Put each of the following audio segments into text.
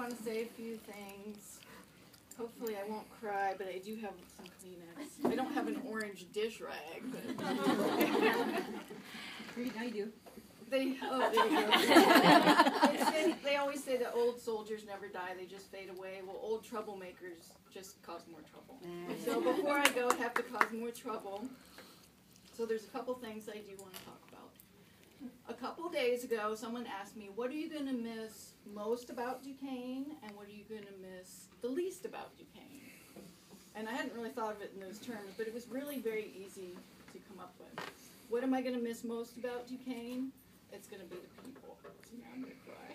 want to say a few things. Hopefully I won't cry, but I do have some Kleenex. I don't have an orange dish rag. But I do. there you go. They always say that old soldiers never die, they just fade away. Well, old troublemakers just cause more trouble. So before I go, I have to cause more trouble. So there's a couple things I do want to talk about. A couple days ago, someone asked me, what are you going to miss most about Duquesne, and what are you going to miss the least about Duquesne? And I hadn't really thought of it in those terms, but it was really very easy to come up with. What am I going to miss most about Duquesne? It's going to be the people. So now I'm going to cry.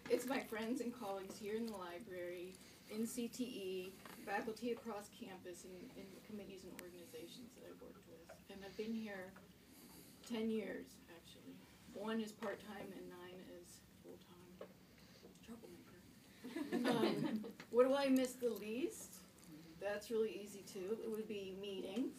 It's my friends and colleagues here in the library, in CTE, faculty across campus, and in the committees and organizations that I've worked with. And I've been here 10 years, actually. 1 is part-time and 9 is full-time. Troublemaker. What do I miss the least? That's really easy too. It would be meetings.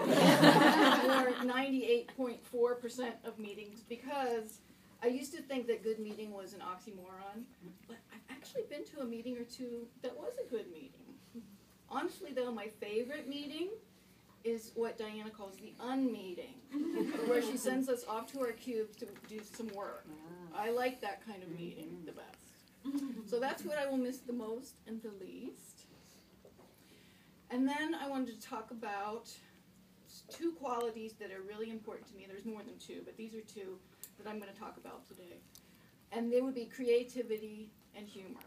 Or 98.4% of meetings, because I used to think that good meeting was an oxymoron, but I've actually been to a meeting or two that was a good meeting. Honestly though, my favorite meeting is what Diana calls the unmeeting, where she sends us off to our cube to do some work. I like that kind of meeting the best. So that's what I will miss the most and the least. And then I wanted to talk about 2 qualities that are really important to me. There's more than 2, but these are 2 that I'm going to talk about today. And they would be creativity and humor.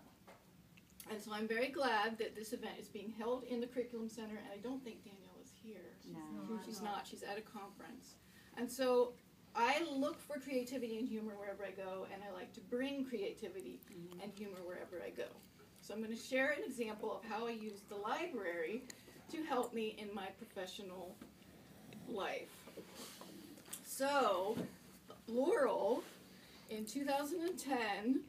And so I'm very glad that this event is being held in the Curriculum Center, and I don't think Danielle is here. No. She's not. She's at a conference. And so I look for creativity and humor wherever I go, and I like to bring creativity and humor wherever I go. So I'm going to share an example of how I use the library to help me in my professional life. So Laurel, in 2010,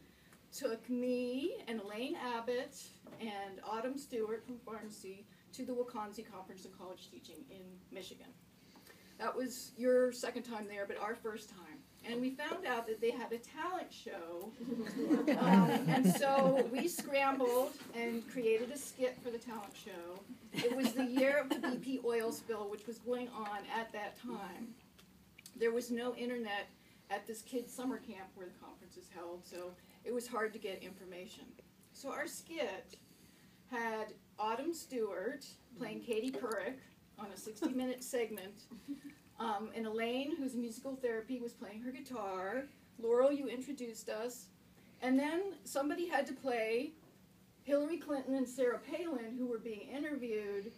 took me and Elaine Abbott and Autumn Stewart from pharmacy to the Wakansi Conference on College Teaching in Michigan. That was your second time there, but our first time. And we found out that they had a talent show. And so we scrambled and created a skit for the talent show. It was the year of the BP oil spill, which was going on at that time. There was no internet at this kids' summer camp where the conference is held, so it was hard to get information. So our skit had Autumn Stewart playing Katie Couric on a 60-minute segment, and Elaine, who's musical therapy, was playing her guitar. Laurel, you introduced us. And then somebody had to play Hillary Clinton and Sarah Palin, who were being interviewed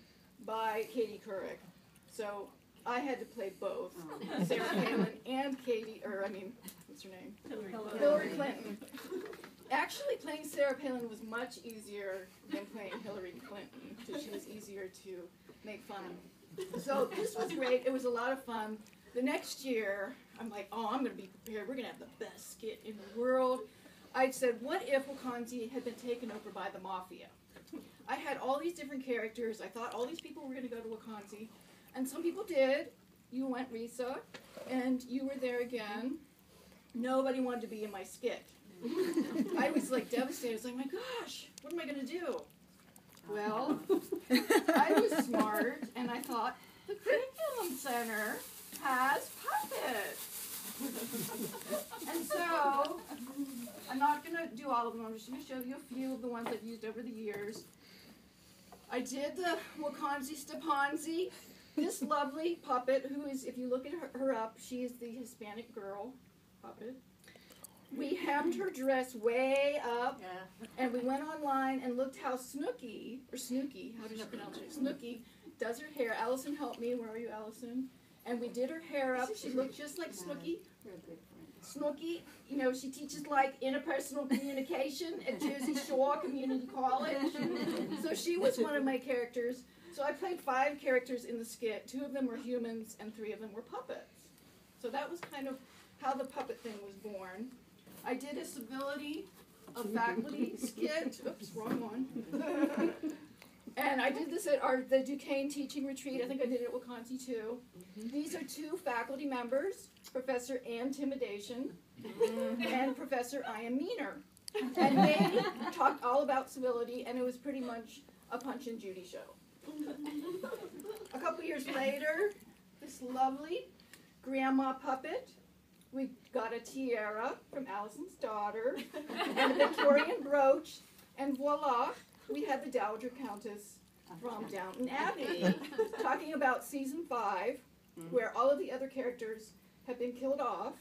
by Katie Couric. So I had to play both, Sarah Palin and what's her name? Hillary Clinton. Actually, playing Sarah Palin was much easier than playing Hillary Clinton, because she was easier to make fun of. So this was great. It was a lot of fun. The next year, I'm like, I'm going to be prepared. We're going to have the best skit in the world. I said, what if Wakansi had been taken over by the mafia? I had all these different characters. I thought all these people were going to go to Wakansi. And some people did. You went, Risa, and you were there again. Nobody wanted to be in my skit. I was like devastated. I was like, my gosh, what am I going to do? Well, I was smart, and I thought, the Curriculum Center has puppets. And so, I'm not going to do all of them. I'm just going to show you a few of the ones I've used over the years. I did the Wakansi Stepansi. This lovely puppet, who is, if you look at her up, she is the Hispanic girl puppet. We hemmed her dress way up, and we went online and looked how Snooki, how does she pronounce it? Snooki does her hair. Allison helped me. Where are you, Allison? And we did her hair up. She looked just like Snooki. Snooki, she teaches like interpersonal communication at Jersey Shore Community College. So she was one of my characters. So I played 5 characters in the skit. 2 of them were humans and 3 of them were puppets. So that was kind of how the puppet thing was born. I did a civility of faculty skit. Oops, wrong one. And I did this at the Duquesne Teaching Retreat. I think I did it at Wakansi too. These are 2 faculty members, Professor Ann Timidation and Professor I Am Meaner. And they talked all about civility, and it was pretty much a Punch and Judy show. A couple years later, this lovely grandma puppet, we got a tiara from Allison's daughter, and a Victorian brooch, and voila, we had the Dowager Countess from Downton Abbey, talking about season 5, where all of the other characters have been killed off,